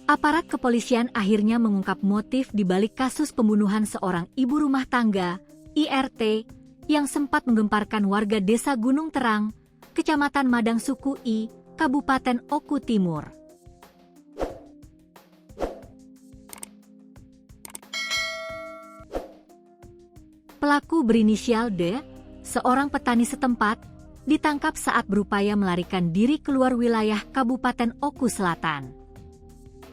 Aparat kepolisian akhirnya mengungkap motif di balik kasus pembunuhan seorang ibu rumah tangga, IRT, yang sempat menggemparkan warga Desa Gunung Terang, Kecamatan Madang Suku I, Kabupaten Oku Timur. Pelaku berinisial D, seorang petani setempat, ditangkap saat berupaya melarikan diri keluar wilayah Kabupaten Oku Selatan.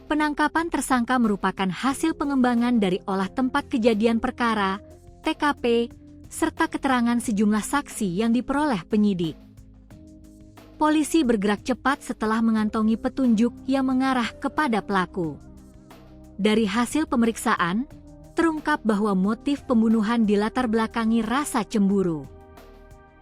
Penangkapan tersangka merupakan hasil pengembangan dari olah tempat kejadian perkara, TKP, serta keterangan sejumlah saksi yang diperoleh penyidik. Polisi bergerak cepat setelah mengantongi petunjuk yang mengarah kepada pelaku. Dari hasil pemeriksaan, terungkap bahwa motif pembunuhan dilatar belakangi rasa cemburu.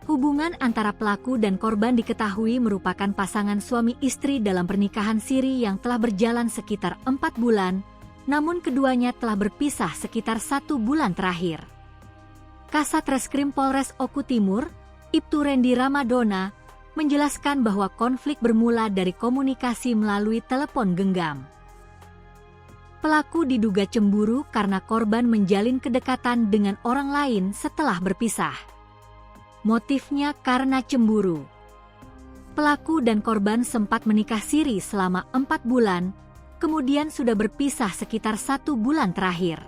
Hubungan antara pelaku dan korban diketahui merupakan pasangan suami istri dalam pernikahan siri yang telah berjalan sekitar 4 bulan, namun keduanya telah berpisah sekitar 1 bulan terakhir. Kasat Reskrim Polres Oku Timur, Ibtu Rendi Ramadona, menjelaskan bahwa konflik bermula dari komunikasi melalui telepon genggam. Pelaku diduga cemburu karena korban menjalin kedekatan dengan orang lain setelah berpisah. Motifnya karena cemburu. Pelaku dan korban sempat menikah siri selama 4 bulan, kemudian sudah berpisah sekitar 1 bulan terakhir.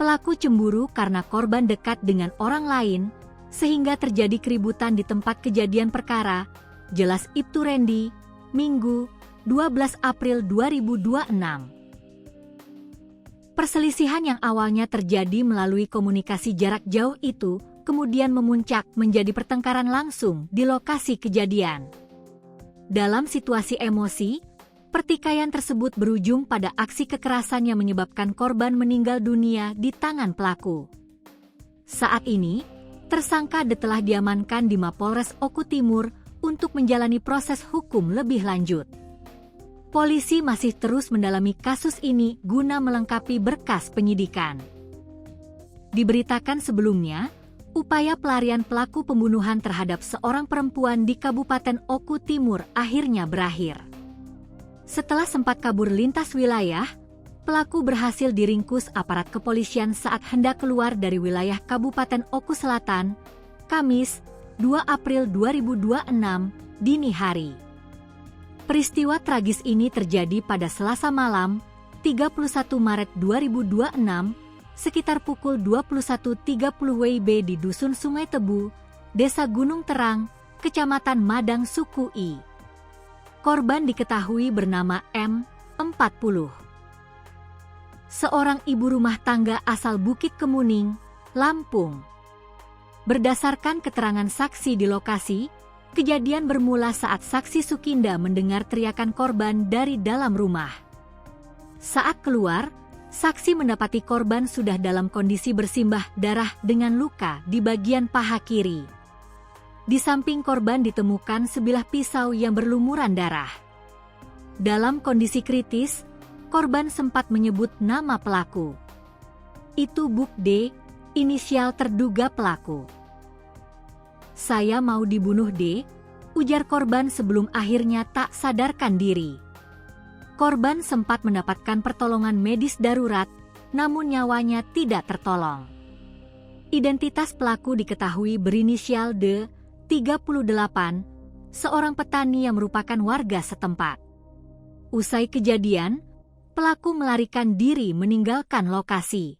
Pelaku cemburu karena korban dekat dengan orang lain, sehingga terjadi keributan di tempat kejadian perkara, jelas Ibtu Rendi, Minggu, 12 April 2026. Perselisihan yang awalnya terjadi melalui komunikasi jarak jauh itu, kemudian memuncak menjadi pertengkaran langsung di lokasi kejadian. Dalam situasi emosi, pertikaian tersebut berujung pada aksi kekerasan yang menyebabkan korban meninggal dunia di tangan pelaku. Saat ini, tersangka telah diamankan di Mapolres Oku Timur untuk menjalani proses hukum lebih lanjut. Polisi masih terus mendalami kasus ini guna melengkapi berkas penyidikan. Diberitakan sebelumnya, upaya pelarian pelaku pembunuhan terhadap seorang perempuan di Kabupaten Oku Timur akhirnya berakhir. Setelah sempat kabur lintas wilayah, pelaku berhasil diringkus aparat kepolisian saat hendak keluar dari wilayah Kabupaten Oku Selatan, Kamis, 2 April 2026, dini hari. Peristiwa tragis ini terjadi pada Selasa malam, 31 Maret 2026, sekitar pukul 21.30 WIB di Dusun Sungai Tebu, Desa Gunung Terang, Kecamatan Madang Suku I. Korban diketahui bernama M, 40. Seorang ibu rumah tangga asal Bukit Kemuning, Lampung. Berdasarkan keterangan saksi di lokasi, kejadian bermula saat saksi Sukinda mendengar teriakan korban dari dalam rumah. Saat keluar, saksi mendapati korban sudah dalam kondisi bersimbah darah dengan luka di bagian paha kiri. Di samping korban ditemukan sebilah pisau yang berlumuran darah. Dalam kondisi kritis, korban sempat menyebut nama pelaku. Itu Buk D, inisial terduga pelaku. "Saya mau dibunuh D," ujar korban sebelum akhirnya tak sadarkan diri. Korban sempat mendapatkan pertolongan medis darurat, namun nyawanya tidak tertolong. Identitas pelaku diketahui berinisial D, 38, seorang petani yang merupakan warga setempat. Usai kejadian, pelaku melarikan diri meninggalkan lokasi.